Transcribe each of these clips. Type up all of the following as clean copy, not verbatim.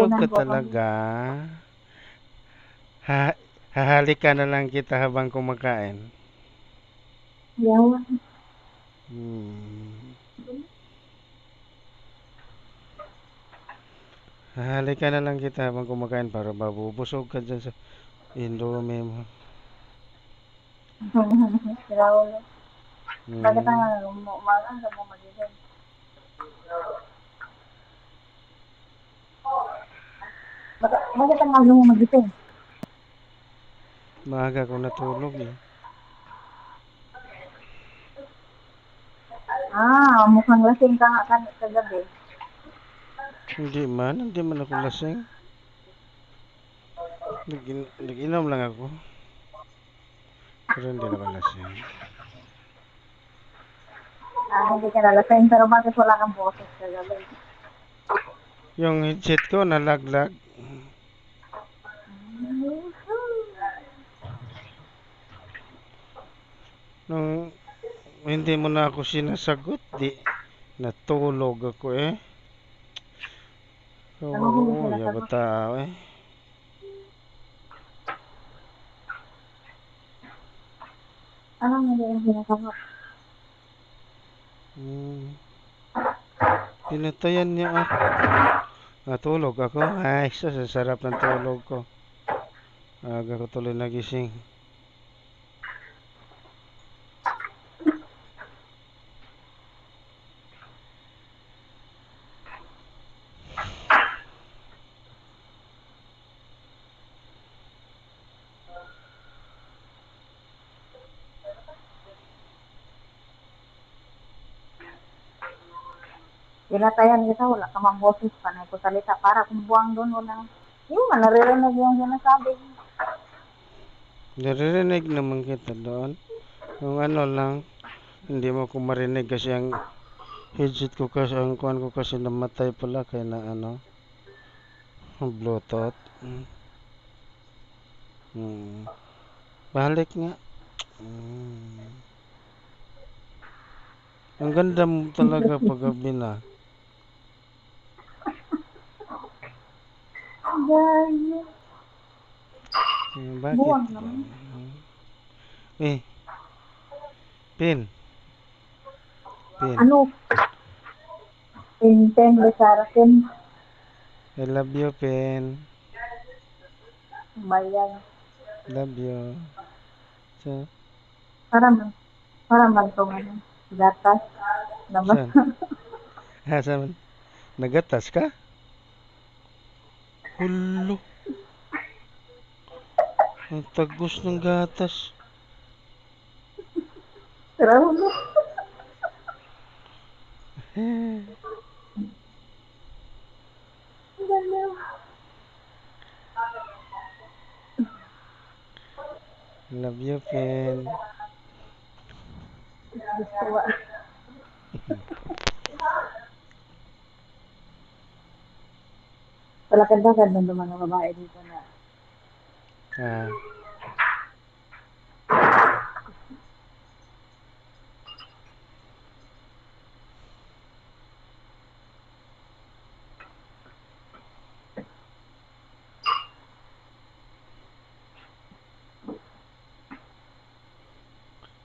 Busog Kainan ka po ako. talaga. Ha hahalikan na lang kita habang kumakain. Yawa. Hmm. Hahalikan na lang kita habang kumakain para mabubusog ka dyan sa Indomie mo. Grabe. Bakit Hmm. ang umaga ka mo magising? Bakit ang aga mo magising? Maaga ko natulog eh. Mukhang lasing ka nga kagabi. Hindi man ako lasing. Nag-inom lang ako. Pero hindi na ako lasing. Hindi ka nalasing, pero bakit wala kang boses kagabi? Yung headset ko nalaglag. Nung hindi mo na ako sinasagot, di natulog ako eh. Ano hindi Oo, yaba sinasagot? tao eh. Anong hindi yung sinasagot? Hmm. Pinatayan niya ako. Natulog ako. Ay, sus, ang sarap ng tulog ko. Aga ko tuloy nagising. Pinatayan kita, wala ka mang boses, panay ko salita. Para kung buwang doon, wala. Yung naririnig yung sinasabi. Naririnig naman kita doon. Yung ano lang, hindi mo ko marinig kasi ang headset ko kasi, ang kuhan ko kasi namatay pala kaya na ano, Bluetooth. Hmm. Balik nga. Hmm. Ang ganda mo talaga paggabi na. Gaya. Bakit Buwang ba? naman. Eh, Pin. Pin. Ano? Pinten, Besaratin, I love you, Pin. Bayan. Love you. So, Para man, para man itong ano, gatas. Labas. saan? Saan? Nagatas ka? Hulo. Ang tagos ng gatas. Pero, Love you, Pin. gusto ba? Palakad-lakad ng mga babae dito na Ah,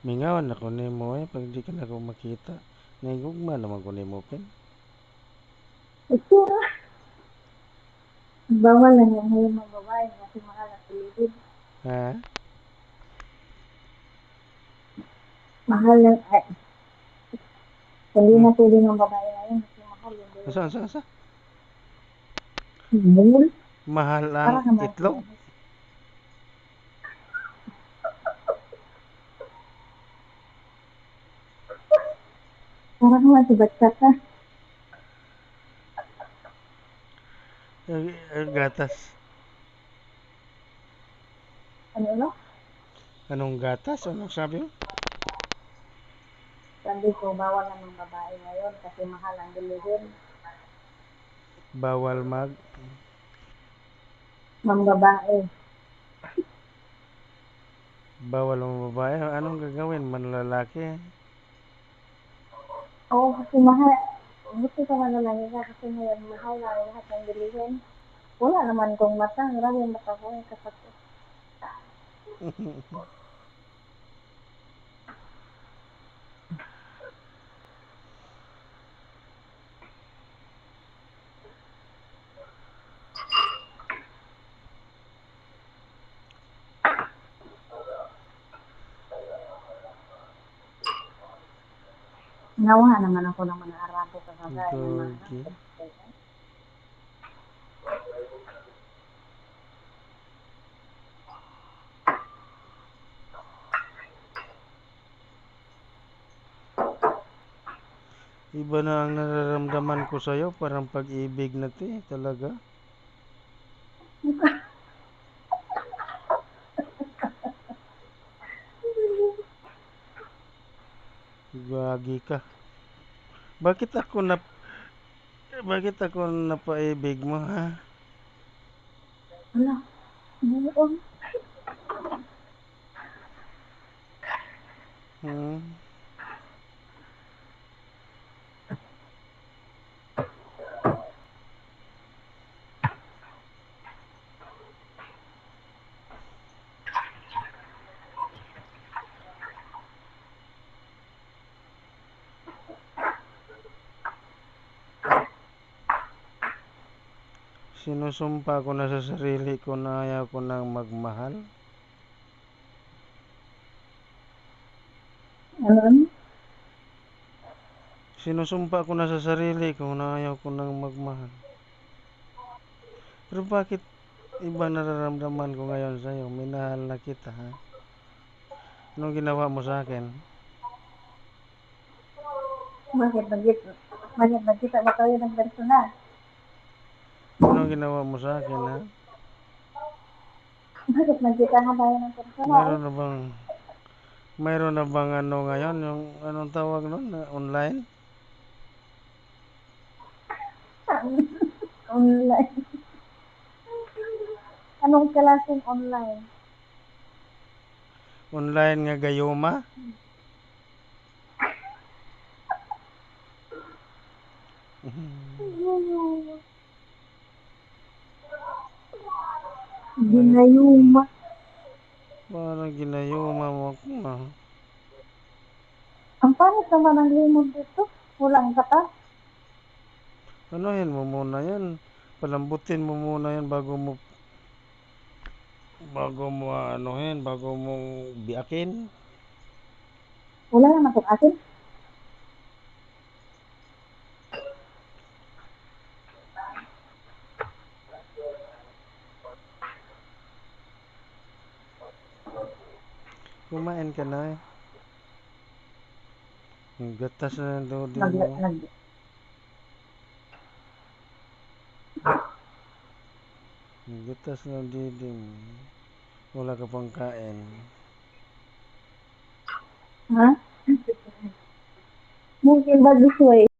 mingawan ako ni mo eh pag di ka na ako makita. Naigugma naman ko ni mo, Pin. itsura. Bawal na yan ngayon mga babae kasi mahal ang paligid. Ha? Mahal na, ay, hindi Hmm. na pwede ng babae ngayon kasi mahal yung Asa, bilihin. asa, asa? Bumul, Mahal ang para ka man itlog? sa para ka man sa batsaka. Gatas. Ano no? Anong gatas? Anong sabi mo? Sabi ko, bawal na ng babae ngayon kasi mahal ang bilihin. Bawal Mga babae. bawal ang babae. Anong gagawin? Manlalaki. Oo, kasi mahal. Gusto ka man na lang kasi ngayon mahal na lahat ng bilihin. Wala naman kong mata, grabe yung mata ko, kapatid. Nawahan naman ako ng mga Arabo sa kagaya ng mga Gogi. Iba na ang nararamdaman ko sa'yo, parang pag-ibig na 'to eh, talaga. Gagi ka. Bakit ako na bakit ako napaibig mo ha? Wala, buong. Hmm? Sinusumpa ko na sa sarili ko na ayaw ko nang magmahal. Ano? Sinusumpa ko na sa sarili ko na ayaw ko nang magmahal. Pero bakit iba nararamdaman ko ngayon sa'yo? Minahal na kita ha? Anong ginawa mo sa akin? Bakit nagkita ba tayo ng personal? Anong ginawa mo sa akin ha? Bakit nagkita nga tayo ng personal? Mayroon na bang ano ngayon? Yung anong tawag nun? Online? Online. Anong klaseng online? Online nga gayuma? Ginayuma. Parang ginayuma mo ako ah. Ang pangit naman ang limod dito. Walang kata. Anuhin mo muna yan. Palambutin mo muna yan bago mo biakin. Wala naman kung akin. Kumain ka na eh. Ang gatas na ng doding Nag, mo. nag, Ang gatas na ng doding mo. Wala ka pang kain. ha? Mungkin bagus way.